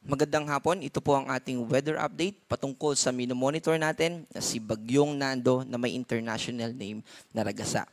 Magandang hapon, ito po ang ating weather update patungkol sa minomonitor natin na si Bagyong Nando na may international name na Ragasa.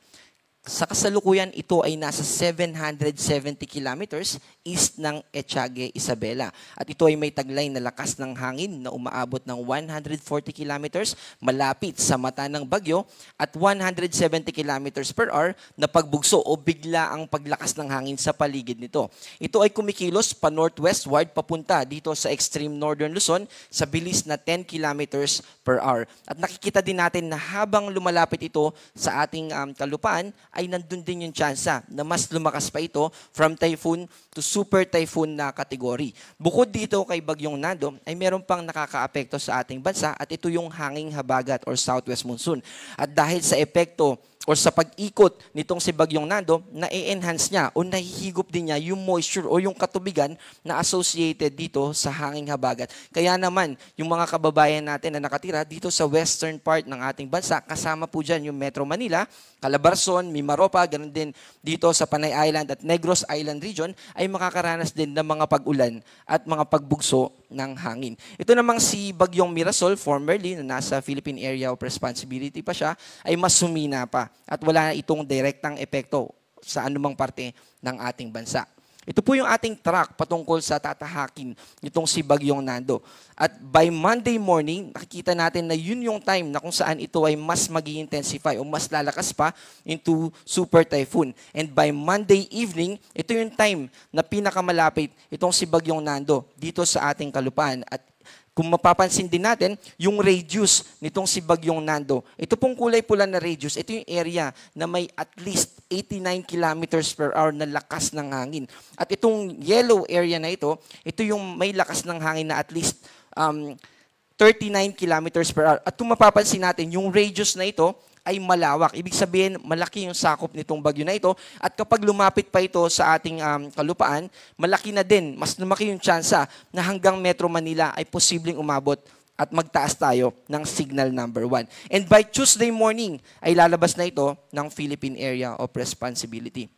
Sa kasalukuyan, ito ay nasa 770 kilometers east ng Etiague, Isabela. At ito ay may taglay na lakas ng hangin na umaabot ng 140 kilometers malapit sa mata ng bagyo at 170 kilometers per hour na pagbugso o bigla ang paglakas ng hangin sa paligid nito. Ito ay kumikilos pa northwestward papunta dito sa extreme northern Luzon sa bilis na 10 kilometers per hour. At nakikita din natin na habang lumalapit ito sa ating kalupaan, ay nandun din yung tsansa na mas lumakas pa ito from typhoon to super typhoon na kategory. Bukod dito kay Bagyong Nando, ay meron pang nakakaapekto sa ating bansa at ito yung hanging habagat or southwest monsoon. At dahil sa epekto o sa pag-ikot nitong si Bagyong Nando, na-enhance niya o nahihigop din niya yung moisture o yung katubigan na associated dito sa hanging habagat. Kaya naman, yung mga kababayan natin na nakatira dito sa western part ng ating bansa, kasama po dyan yung Metro Manila, Calabarzon, Mimaropa, ganun din dito sa Panay Island at Negros Island region, ay makakaranas din ng mga pag-ulan at mga pagbugso ng hangin. Ito namang si Bagyong Mirasol, formerly na nasa Philippine Area of Responsibility pa siya, ay mas sumina pa at wala itong direktang epekto sa anumang parte ng ating bansa. Ito po yung ating track patungkol sa tatahakin nitong si Bagyong Nando. At by Monday morning, nakikita natin na yun yung time na kung saan ito ay mas mag-intensify o mas lalakas pa into super typhoon. And by Monday evening, ito yung time na pinakamalapit itong si Bagyong Nando dito sa ating kalupaan. At kung mapapansin din natin, yung radius nitong si Bagyong Nando, ito pong kulay pula na radius, ito yung area na may at least 89 kilometers per hour na lakas ng hangin. At itong yellow area na ito yung may lakas ng hangin na at least 39 kilometers per hour. At kung mapapansin natin, yung radius na ito ay malawak. Ibig sabihin, malaki yung sakop nitong bagyo na ito. At kapag lumapit pa ito sa ating kalupaan, malaki na din, mas lumaki yung tsansa na hanggang Metro Manila ay posibleng umabot at magtaas tayo ng signal number 1. And by Tuesday morning, ay lalabas na ito ng Philippine Area of Responsibility.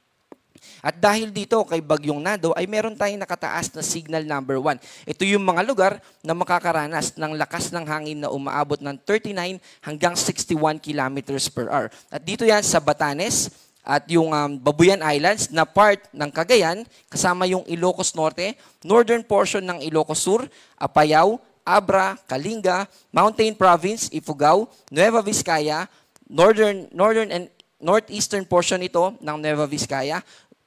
At dahil dito kay Bagyong Nando ay meron tayong nakataas na signal number 1. Ito yung mga lugar na makakaranas ng lakas ng hangin na umaabot ng 39 hanggang 61 kilometers per hour. At dito yan sa Batanes at yung Babuyan Islands na part ng Cagayan, kasama yung Ilocos Norte, northern portion ng Ilocos Sur, Apayao, Abra, Kalinga, Mountain Province, Ifugao, Nueva Vizcaya, northern and northeastern portion ito ng Nueva Vizcaya,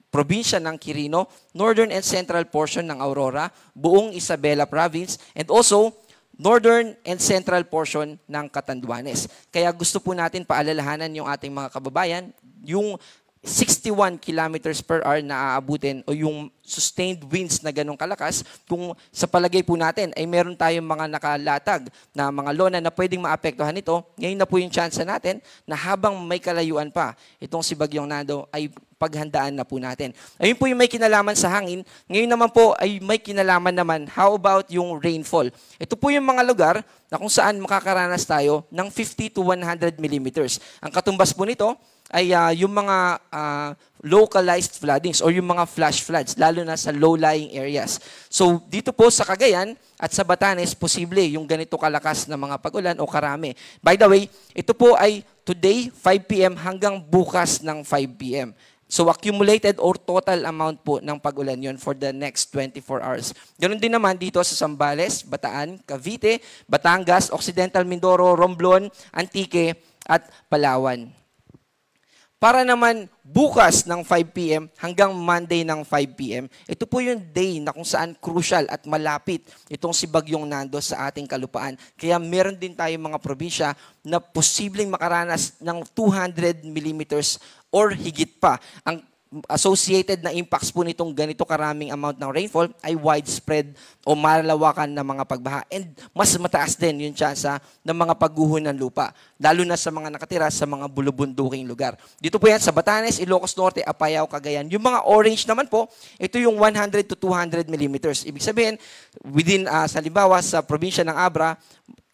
probinsya ng Quirino, northern and central portion ng Aurora, buong Isabela Province, and also northern and central portion ng Catanduanes. Kaya gusto po natin paalalahanan yung ating mga kababayan, yung 61 kilometers per hour na aabutin o yung sustained winds na ganong kalakas, kung sa palagay po natin ay meron tayong mga nakalatag na mga lona na pwedeng maapektuhan ito, ngayon na po yung chance natin na habang may kalayuan pa itong si Bagyong Nando ay paghandaan na po natin. Ayun po yung may kinalaman sa hangin. Ngayon naman po ay may kinalaman naman, how about yung rainfall? Ito po yung mga lugar na kung saan makakaranas tayo ng 50 to 100 millimeters. Ang katumbas po nito ay yung mga localized floodings or yung mga flash floods, lalo na sa low-lying areas. So dito po sa Cagayan at sa Batanes, posible yung ganito kalakas na mga pag-ulan o karami. By the way, ito po ay today 5 p.m. hanggang bukas ng 5 p.m. So accumulated or total amount po ng pag-ulan yon for the next 24 hours. Ganun din naman dito sa Zambales, Bataan, Cavite, Batangas, Occidental Mindoro, Romblon, Antique at Palawan. Para naman bukas ng 5 p.m. hanggang Monday ng 5 p.m., ito po yung day na kung saan crucial at malapit itong si Bagyong Nando sa ating kalupaan. Kaya meron din tayong mga probinsya na posibleng makaranas ng 200 millimeters or higit pa. Ang associated na impacts po nitong ganito karaming amount ng rainfall ay widespread o malalawakan na mga pagbaha. And mas mataas din yung tsansa ng mga pagguho ng lupa, lalo na sa mga nakatira sa mga bulubunduking lugar. Dito po yan sa Batanes, Ilocos Norte, Apayao, Cagayan. Yung mga orange naman po, ito yung 100 to 200 millimeters. Ibig sabihin, within sa halimbawa sa probinsya ng Abra,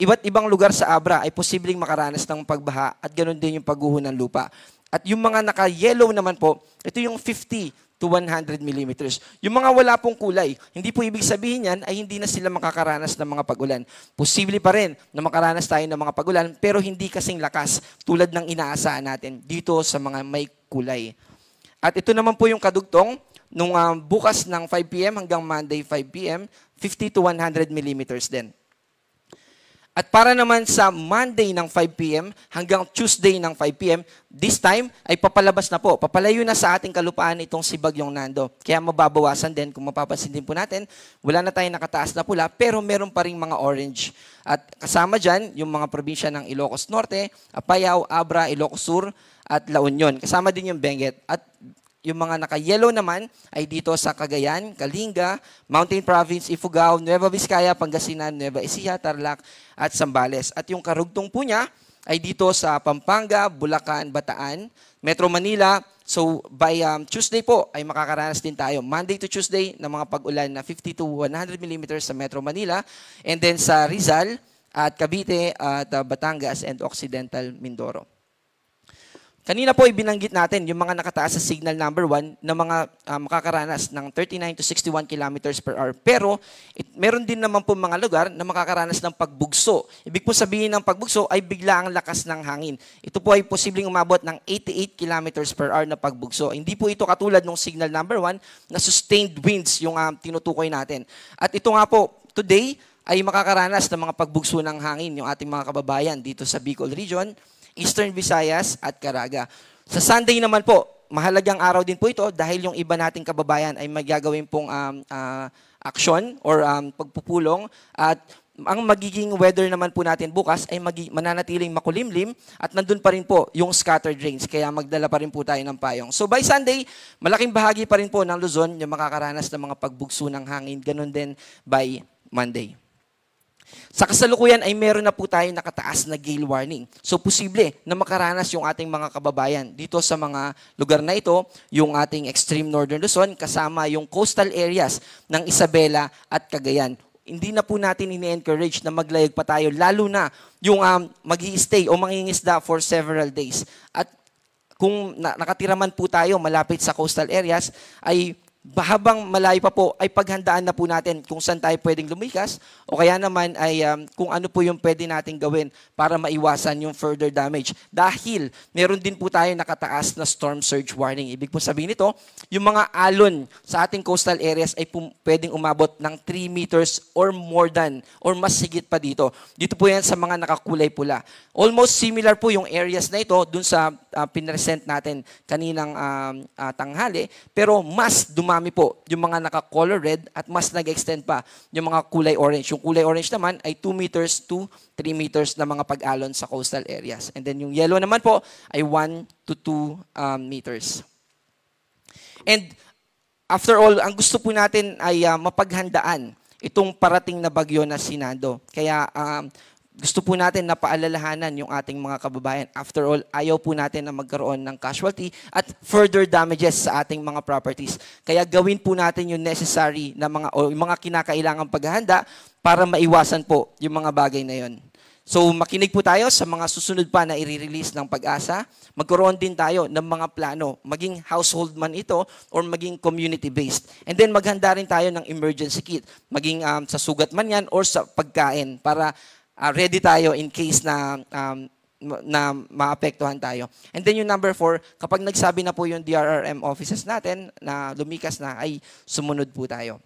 iba't ibang lugar sa Abra ay posibleng makaranas ng pagbaha at ganoon din yung pagguho ng lupa. At yung mga naka-yellow naman po, ito yung 50 to 100 millimeters. Yung mga wala pong kulay, hindi po ibig sabihin yan ay hindi na sila makakaranas ng mga pag-ulan. Posible pa rin na makaranas tayo ng mga pag-ulan pero hindi kasing lakas tulad ng inaasahan natin dito sa mga may kulay. At ito naman po yung kadugtong nung bukas ng 5 p.m. hanggang Monday 5 p.m., 50 to 100 millimeters din. At para naman sa Monday ng 5 p.m. hanggang Tuesday ng 5 p.m., this time ay papalabas na po. Papalayo na sa ating kalupaan itong si Bagyong Nando. Kaya mababawasan din, kung mapapansin din po natin, wala na tayong nakataas na pula, pero meron pa ring mga orange. At kasama dyan, yung mga probinsya ng Ilocos Norte, Apayao, Abra, Ilocos Sur, at La Union. Kasama din yung Benguet. At yung mga naka-yellow naman ay dito sa Cagayan, Kalinga, Mountain Province, Ifugao, Nueva Vizcaya, Pangasinan, Nueva Ecija, Tarlac, at Zambales. At yung karugtong po niya ay dito sa Pampanga, Bulacan, Bataan, Metro Manila. So by Tuesday po ay makakaranas din tayo. Monday to Tuesday ng mga pag-ulan na 50 to 100 millimeters sa Metro Manila. And then sa Rizal at Cavite at Batangas and Occidental Mindoro. Kanina po ibinanggit natin yung mga nakataas sa signal number 1 na mga makakaranas ng 39 to 61 kilometers per hour. Pero meron din naman po mga lugar na makakaranas ng pagbugso. Ibig po sabihin ng pagbugso ay bigla ang lakas ng hangin. Ito po ay posibleng umabot ng 88 kilometers per hour na pagbugso. Hindi po ito katulad ng signal number 1 na sustained winds yung tinutukoy natin. At ito nga po, today ay makakaranas ng mga pagbugso ng hangin yung ating mga kababayan dito sa Bicol Region, Eastern Visayas at Caraga. Sa Sunday naman po, mahalagang araw din po ito dahil yung iba nating kababayan ay magagawin pong aksyon or pagpupulong at ang magiging weather naman po natin bukas ay mananatiling makulimlim at nandun pa rin po yung scattered rains kaya magdala pa rin po tayo ng payong. So by Sunday, malaking bahagi pa rin po ng Luzon yung makakaranas ng mga pagbugso ng hangin. Ganun din by Monday. Sa kasalukuyan ay meron na po tayo nakataas na gale warning. So posible na makaranas yung ating mga kababayan dito sa mga lugar na ito, yung ating extreme northern Luzon kasama yung coastal areas ng Isabela at Cagayan. Hindi na po natin ini-encourage na maglayag pa tayo lalo na yung mag-i-stay o mangingisda for several days. At kung nakatira man po tayo malapit sa coastal areas ay habang malayo pa po ay paghandaan na po natin kung saan tayo pwedeng lumikas o kaya naman ay kung ano po yung pwede nating gawin para maiwasan yung further damage. Dahil meron din po tayo nakataas na storm surge warning. Ibig po sabihin nito, yung mga alon sa ating coastal areas ay pwedeng umabot ng 3 meters or more than or mas higit pa dito. Dito po yan sa mga nakakulay pula. Almost similar po yung areas na ito dun sa pinresent natin kaninang tanghali pero mas dumami po yung mga naka-color red at mas nag-extend pa yung mga kulay orange. Yung kulay orange naman ay 2 meters to 3 meters na mga pag-alon sa coastal areas. And then yung yellow naman po ay 1 to 2 meters. And after all, ang gusto po natin ay mapaghandaan itong parating na bagyo na si Nando. Kaya gusto po natin na paalalahanan yung ating mga kababayan. After all, ayaw po natin na magkaroon ng casualty at further damages sa ating mga properties. Kaya gawin po natin yung necessary na mga kinakailangang paghahanda para maiwasan po yung mga bagay na yon. So makinig po tayo sa mga susunod pa na i-release ng Pag-asa. Magkaroon din tayo ng mga plano, maging household man ito or maging community-based. And then maghanda rin tayo ng emergency kit, maging sa sugat man yan or sa pagkain para ready tayo in case na maapektuhan tayo. And then yung number 4, kapag nagsabi na po yung DRRM offices natin na lumikas na, ay sumunod po tayo.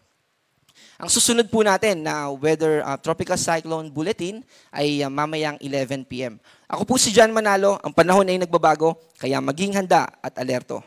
Ang susunod po natin na weather tropical cyclone bulletin ay mamayang 11 p.m. Ako po si John Manalo, ang panahon ay nagbabago, kaya maging handa at alerto.